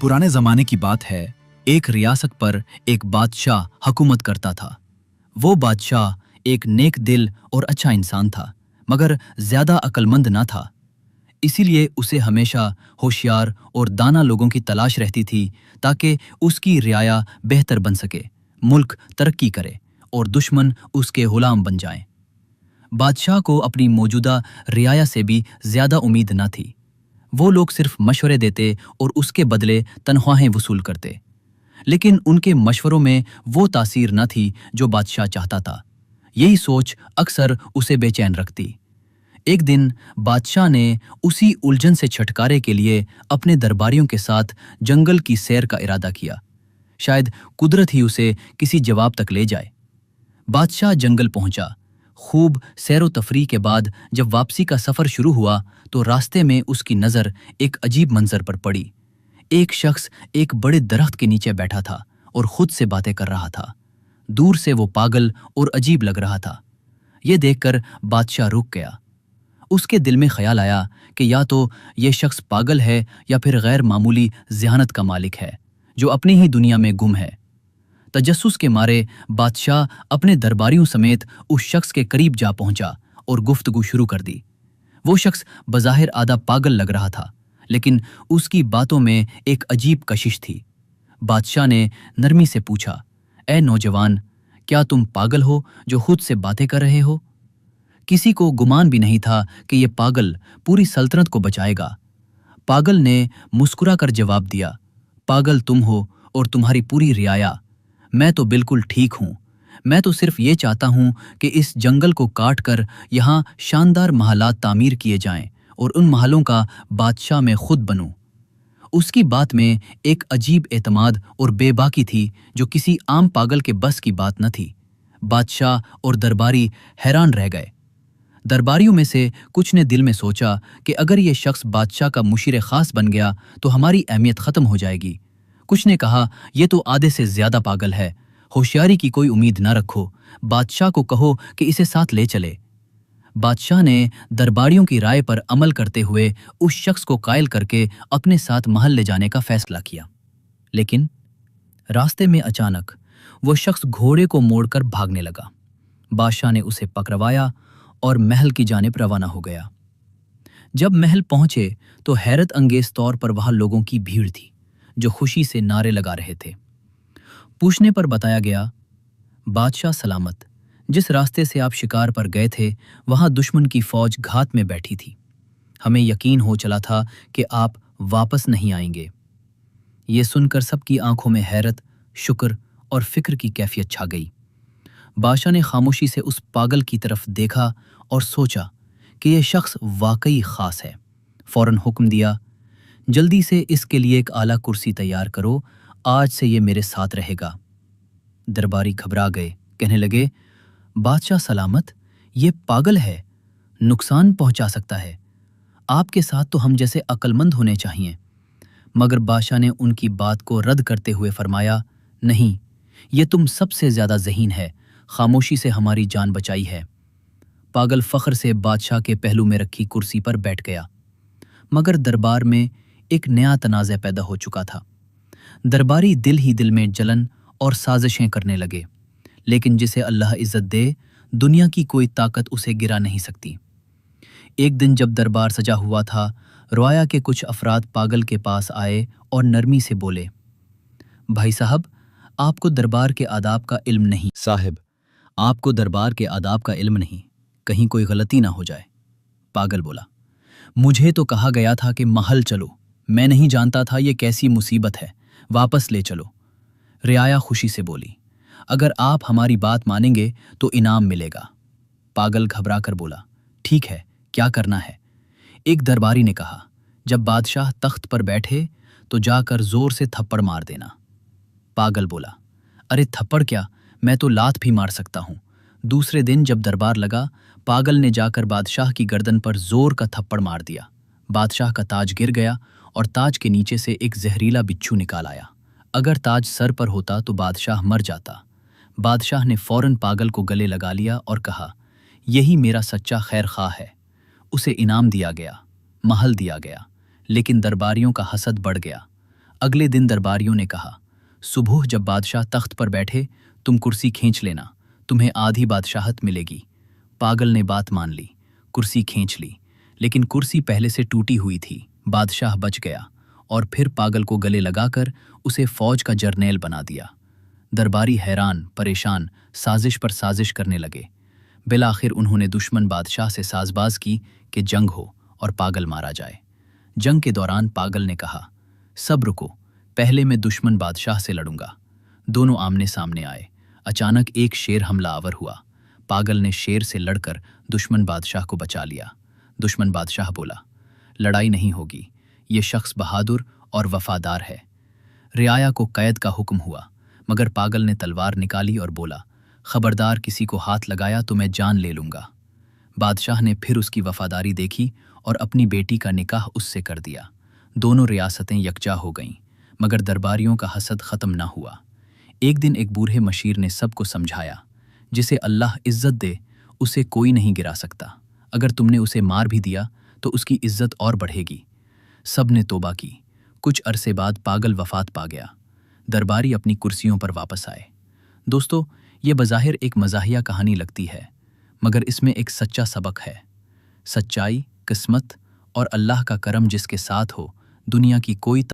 पुराने जमाने की बात है। एक रियासत पर एक बादशाह हुकूमत करता था। वो बादशाह एक नेक दिल और अच्छा इंसान था, मगर ज्यादा अक्लमंद ना था। इसीलिए उसे हमेशा होशियार और दाना लोगों की तलाश रहती थी, ताकि उसकी रियाया बेहतर बन सके, मुल्क तरक्की करे और दुश्मन उसके गुलाम बन जाएं। बादशाह को अपनी मौजूदा रियाया से भी ज्यादा उम्मीद न थी। वो लोग सिर्फ मशवरे देते और उसके बदले तनख्वाहें वसूल करते, लेकिन उनके मशवरों में वो तासीर न थी जो बादशाह चाहता था। यही सोच अक्सर उसे बेचैन रखती। एक दिन बादशाह ने उसी उलझन से छुटकारे के लिए अपने दरबारियों के साथ जंगल की सैर का इरादा किया। शायद कुदरत ही उसे किसी जवाब तक ले जाए। बादशाह जंगल पहुंचा। खूब सैरो तफरी के बाद जब वापसी का सफर शुरू हुआ तो रास्ते में उसकी नजर एक अजीब मंजर पर पड़ी। एक शख्स एक बड़े दरख्त के नीचे बैठा था और खुद से बातें कर रहा था। दूर से वो पागल और अजीब लग रहा था। ये देखकर बादशाह रुक गया। उसके दिल में ख्याल आया कि या तो ये शख्स पागल है या फिर गैर मामूली ज़हानत का मालिक है, जो अपनी ही दुनिया में गुम है। तजस्सुस के मारे बादशाह अपने दरबारियों समेत उस शख्स के करीब जा पहुंचा और गुफ्तगू शुरू कर दी। वो शख्स बज़ाहिर आधा पागल लग रहा था, लेकिन उसकी बातों में एक अजीब कशिश थी। बादशाह ने नरमी से पूछा, ए नौजवान, क्या तुम पागल हो जो खुद से बातें कर रहे हो? किसी को गुमान भी नहीं था कि ये पागल पूरी सल्तनत को बचाएगा। पागल ने मुस्कुराकर जवाब दिया, पागल तुम हो और तुम्हारी पूरी रियाया। मैं तो बिल्कुल ठीक हूँ। मैं तो सिर्फ ये चाहता हूँ कि इस जंगल को काट कर यहाँ शानदार महलात तामीर किए जाएं और उन महलों का बादशाह मैं खुद बनूं। उसकी बात में एक अजीब एतमाद और बेबाकी थी जो किसी आम पागल के बस की बात न थी। बादशाह और दरबारी हैरान रह गए। दरबारियों में से कुछ ने दिल में सोचा कि अगर ये शख्स बादशाह का मुशीर खास बन गया तो हमारी अहमियत खत्म हो जाएगी। कुछ ने कहा, यह तो आधे से ज्यादा पागल है, होशियारी की कोई उम्मीद न रखो, बादशाह को कहो कि इसे साथ ले चले। बादशाह ने दरबारियों की राय पर अमल करते हुए उस शख्स को कायल करके अपने साथ महल ले जाने का फैसला किया। लेकिन रास्ते में अचानक वो शख्स घोड़े को मोड़कर भागने लगा। बादशाह ने उसे पकड़वाया और महल की जानिब रवाना हो गया। जब महल पहुंचे तो हैरत अंगेज तौर पर वहां लोगों की भीड़ थी जो खुशी से नारे लगा रहे थे। पूछने पर बताया गया, बादशाह सलामत, जिस रास्ते से आप शिकार पर गए थे वहां दुश्मन की फौज घात में बैठी थी। हमें यकीन हो चला था कि आप वापस नहीं आएंगे। ये सुनकर सबकी आंखों में हैरत, शुक्र और फिक्र की कैफियत छा गई। बादशाह ने खामोशी से उस पागल की तरफ देखा और सोचा कि यह शख्स वाकई खास है। फौरन हुक्म दिया, जल्दी से इसके लिए एक आला कुर्सी तैयार करो, आज से ये मेरे साथ रहेगा। दरबारी घबरा गए, कहने लगे, बादशाह सलामत, ये पागल है, नुकसान पहुंचा सकता है। आपके साथ तो हम जैसे अक्लमंद होने चाहिए। मगर बादशाह ने उनकी बात को रद्द करते हुए फरमाया, नहीं, ये तुम सबसे ज्यादा ज़हीन है, खामोशी से हमारी जान बचाई है। पागल फख्र से बादशाह के पहलू में रखी कुर्सी पर बैठ गया। मगर दरबार में एक नया तनाज़ा पैदा हो चुका था। दरबारी दिल ही दिल में जलन और साजिशें करने लगे, लेकिन जिसे अल्लाह इज्जत दे, दुनिया की कोई ताकत उसे गिरा नहीं सकती। एक दिन जब दरबार सजा हुआ था, रोया के कुछ अफराद पागल के पास आए और नरमी से बोले, भाई साहब, आपको दरबार के आदाब का इल्म नहीं। साहिब, आपको दरबार के आदाब का इल्म नहीं, कहीं कोई गलती ना हो जाए। पागल बोला, मुझे तो कहा गया था कि महल चलो, मैं नहीं जानता था ये कैसी मुसीबत है, वापस ले चलो। रियाया खुशी से बोली, अगर आप हमारी बात मानेंगे तो इनाम मिलेगा। पागल घबरा कर बोला, ठीक है, क्या करना है? एक दरबारी ने कहा, जब बादशाह तख्त पर बैठे तो जाकर जोर से थप्पड़ मार देना। पागल बोला, अरे थप्पड़ क्या, मैं तो लात भी मार सकता हूँ। दूसरे दिन जब दरबार लगा, पागल ने जाकर बादशाह की गर्दन पर जोर का थप्पड़ मार दिया। बादशाह का ताज गिर गया और ताज के नीचे से एक जहरीला बिच्छू निकाल आया। अगर ताज सर पर होता तो बादशाह मर जाता। बादशाह ने फौरन पागल को गले लगा लिया और कहा, यही मेरा सच्चा खैर खाह है। उसे इनाम दिया गया, महल दिया गया, लेकिन दरबारियों का हसद बढ़ गया। अगले दिन दरबारियों ने कहा, सुबह जब बादशाह तख्त पर बैठे तुम कुर्सी खींच लेना, तुम्हें आधी बादशाहत मिलेगी। पागल ने बात मान ली, कुर्सी खींच ली, लेकिन कुर्सी पहले से टूटी हुई थी। बादशाह बच गया और फिर पागल को गले लगाकर उसे फौज का जर्नेल बना दिया। दरबारी हैरान परेशान साजिश पर साजिश करने लगे। बिलाखिर उन्होंने दुश्मन बादशाह से साजबाज की कि जंग हो और पागल मारा जाए। जंग के दौरान पागल ने कहा, सब्र को, पहले मैं दुश्मन बादशाह से लड़ूंगा। दोनों आमने सामने आए। अचानक एक शेर हमलावर हुआ। पागल ने शेर से लड़कर दुश्मन बादशाह को बचा लिया। दुश्मन बादशाह बोला, लड़ाई नहीं होगी, ये शख्स बहादुर और वफादार है। रियाया को कैद का हुक्म हुआ, मगर पागल ने तलवार निकाली और बोला, खबरदार किसी को हाथ लगाया तो मैं जान ले लूंगा। बादशाह ने फिर उसकी वफादारी देखी और अपनी बेटी का निकाह उससे कर दिया। दोनों रियासतें यकजा हो गईं, मगर दरबारियों का हसद ख़त्म न हुआ। एक दिन एक बूढ़े मशीर ने सबको समझाया, जिसे अल्लाह इज्जत दे उसे कोई नहीं गिरा सकता। अगर तुमने उसे मार भी दिया तो उसकी इज्जत और बढ़ेगी। सब ने तौबा की। कुछ अरसे बाद पागल वफात पा गया। दरबारी अपनी कुर्सियों पर वापस आए। दोस्तों, ये बज़ाहिर एक मज़ाहिया कहानी लगती है, मगर इसमें एक सच्चा सबक है। सच्चाई, किस्मत और अल्लाह का करम जिसके साथ हो, दुनिया की कोई